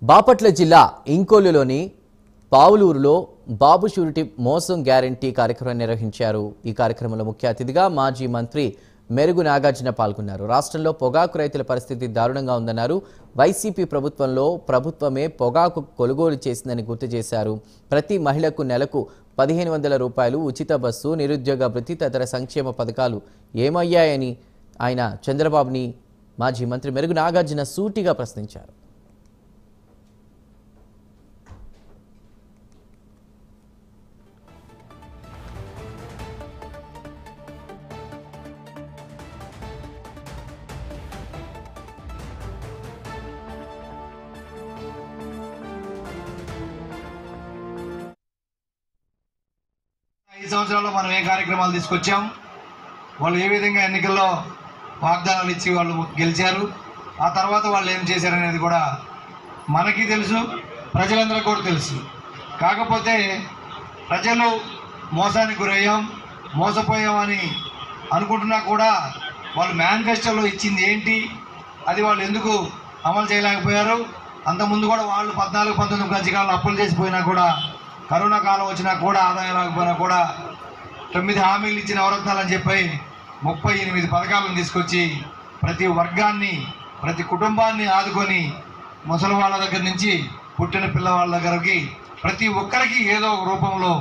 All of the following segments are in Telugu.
బాపట్ల జిల్లా ఇంకోలులోని పావులూరులో బాబు షూరిటీ మోసం గ్యారంటీ కార్యక్రమం నిర్వహించారు। ఈ కార్యక్రమంలో ముఖ్య అతిథిగా మాజీ మంత్రి మెరుగు నాగార్జున పాల్గొన్నారు। రాష్ట్రంలో పొగాకు రైతుల పరిస్థితి దారుణంగా ఉందన్నారు। వైసీపీ ప్రభుత్వంలో ప్రభుత్వమే పొగాకు కొనుగోలు చేసిందని గుర్తు చేశారు। ప్రతి మహిళకు నెలకు 1500 రూపాయలు ఉచిత బస్సు, నిరుద్యోగ భృతి తదితర సంక్షేమ పథకాలు ఏమయ్యాయని ఆయన చంద్రబాబుని మాజీ మంత్రి మెరుగు నాగార్జున సూటిగా ప్రశ్నించారు। ఈ సంవత్సరాల్లో మనం ఏ కార్యక్రమాలు తీసుకొచ్చాం, వాళ్ళు ఏ విధంగా ఎన్నికల్లో వాగ్దానాలు ఇచ్చి వాళ్ళు గెలిచారు, ఆ తర్వాత వాళ్ళు ఏం చేశారనేది కూడా మనకి తెలుసు, ప్రజలందరికీ కూడా తెలుసు। కాకపోతే ప్రజలు మోసానికి గురయ్యాం, మోసపోయామని అనుకుంటున్నా కూడా వాళ్ళు మేనిఫెస్టోలో ఇచ్చింది ఏంటి, అది వాళ్ళు ఎందుకు అమలు చేయలేకపోయారు। అంతకుముందు కూడా వాళ్ళు 14-19 గంటలు అప్పులు చేసిపోయినా కూడా, కరోనా కాలం వచ్చినా కూడా, ఆదాయం రాకపోయినా కూడా 9 హామీలు ఇచ్చిన నవరత్నాలని చెప్పి 38 పథకాలను తీసుకొచ్చి ప్రతి వర్గాన్ని, ప్రతి కుటుంబాన్ని ఆదుకొని, ముసలి వాళ్ళ దగ్గర నుంచి పుట్టిన పిల్లవాళ్ళ దగ్గరికి ప్రతి ఒక్కరికి ఏదో ఒక రూపంలో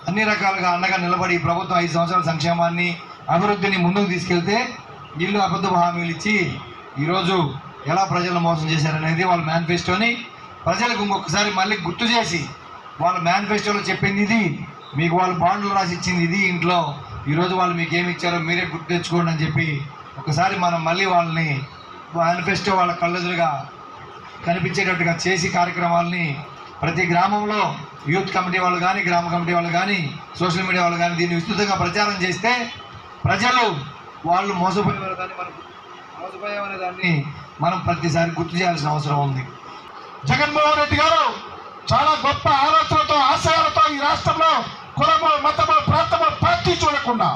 అన్ని రకాలుగా అండగా నిలబడి ప్రభుత్వం 5 సంవత్సరాల సంక్షేమాన్ని, అభివృద్ధిని ముందుకు తీసుకెళ్తే వీళ్ళు అబద్ధపు హామీలు ఇచ్చి ఈరోజు ఎలా ప్రజలను మోసం చేశారనేది వాళ్ళ మేనిఫెస్టోని ప్రజలకు ఇంకొకసారి మళ్ళీ గుర్తు చేసి, వాళ్ళ మేనిఫెస్టోలో చెప్పింది ఇది, మీకు వాళ్ళు బాండ్లు రాసి ఇచ్చింది ఇది, ఇంట్లో ఈరోజు వాళ్ళు మీకు ఏమి ఇచ్చారో మీరే గుర్తు తెచ్చుకోండి అని చెప్పి ఒకసారి మనం మళ్ళీ వాళ్ళని మేనిఫెస్టో వాళ్ళ కళ్ళెదురుగా కనిపించేటట్టుగా చేసి కార్యక్రమాలని ప్రతి గ్రామంలో యూత్ కమిటీ వాళ్ళు కానీ, గ్రామ కమిటీ వాళ్ళు కానీ, సోషల్ మీడియా వాళ్ళు కానీ దీన్ని విస్తృతంగా ప్రచారం చేస్తే ప్రజలు వాళ్ళు మోసపోయేవారు కానీ మనం మోసపోయామనే దాన్ని మనం ప్రతిసారి గుర్తు చేయాల్సిన అవసరం ఉంది। జగన్మోహన్ రెడ్డి గారు చాలా గొప్ప ఆలోచనలతో, ఆశయాలతో ఈ రాష్ట్రంలో కులము, మతము, ప్రాంతము, పార్టీ చూడకుండా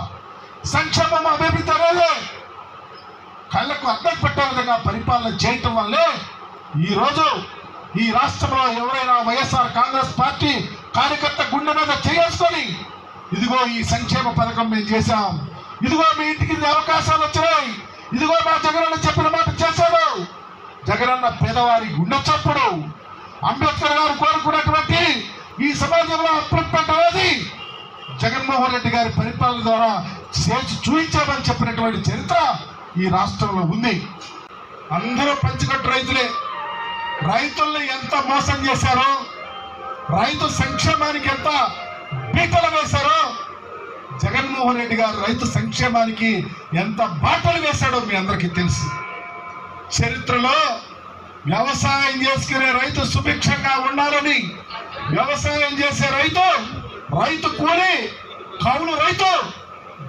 సంక్షేమం, అభివృద్ధి అనేది కళ్ళకు అద్దం పెట్టే విధంగా పరిపాలన చేయటం వల్లే ఈరోజు ఈ రాష్ట్రంలో ఎవరైనా వైఎస్ఆర్ కాంగ్రెస్ పార్టీ కార్యకర్త గుండె మీద చేసుకొని ఇదిగో ఈ సంక్షేమ పథకం మేము చేశాం, ఇదిగో మీ ఇంటికి అవకాశాలు వచ్చినాయి, ఇదిగో మా జగనన్న చెప్పిన మాట చేశాడు, జగనన్న పేదవారి గుండె చప్పుడు, అంబేద్కర్ గారు కోరుకున్నటువంటి ఈ సమాజంలో అప్రూవ్మెంట్ అనేది జగన్మోహన్ రెడ్డి గారి పరిపాలన ద్వారా చేసి చూపించామని చెప్పినటువంటి చరిత్ర ఈ రాష్ట్రంలో ఉంది। అందరూ పంచకట్టు రైతులే, రైతుల్ని ఎంత మోసం చేశారో, రైతు సంక్షేమానికి ఎంత బీటలు వేశారో, జగన్మోహన్ రెడ్డి గారు రైతు సంక్షేమానికి ఎంత బాటలు వేశాడో మీ అందరికీ తెలుసు। చరిత్రలో వ్యవసాయం చేసుకునే రైతు సుభిక్షంగా ఉండాలని, వ్యవసాయం చేసే రైతు కూలి కౌలు రైతు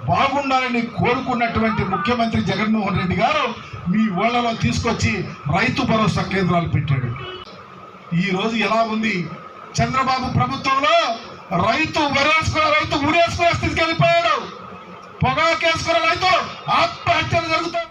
బాగుండాలని కోరుకున్నటువంటి ముఖ్యమంత్రి జగన్మోహన్ రెడ్డి గారు మీ ఊళ్ళలో తీసుకొచ్చి రైతు భరోసా కేంద్రాలు పెట్టాడు। ఈరోజు ఎలా ఉంది, చంద్రబాబు ప్రభుత్వంలో రైతు వరేసుకున్న రైతు ఊరేసుకునే స్థితికి వెళ్ళిపోయాడు, పొగాకేసుకున్న రైతు ఆత్మహత్యలు జరుగుతాయి।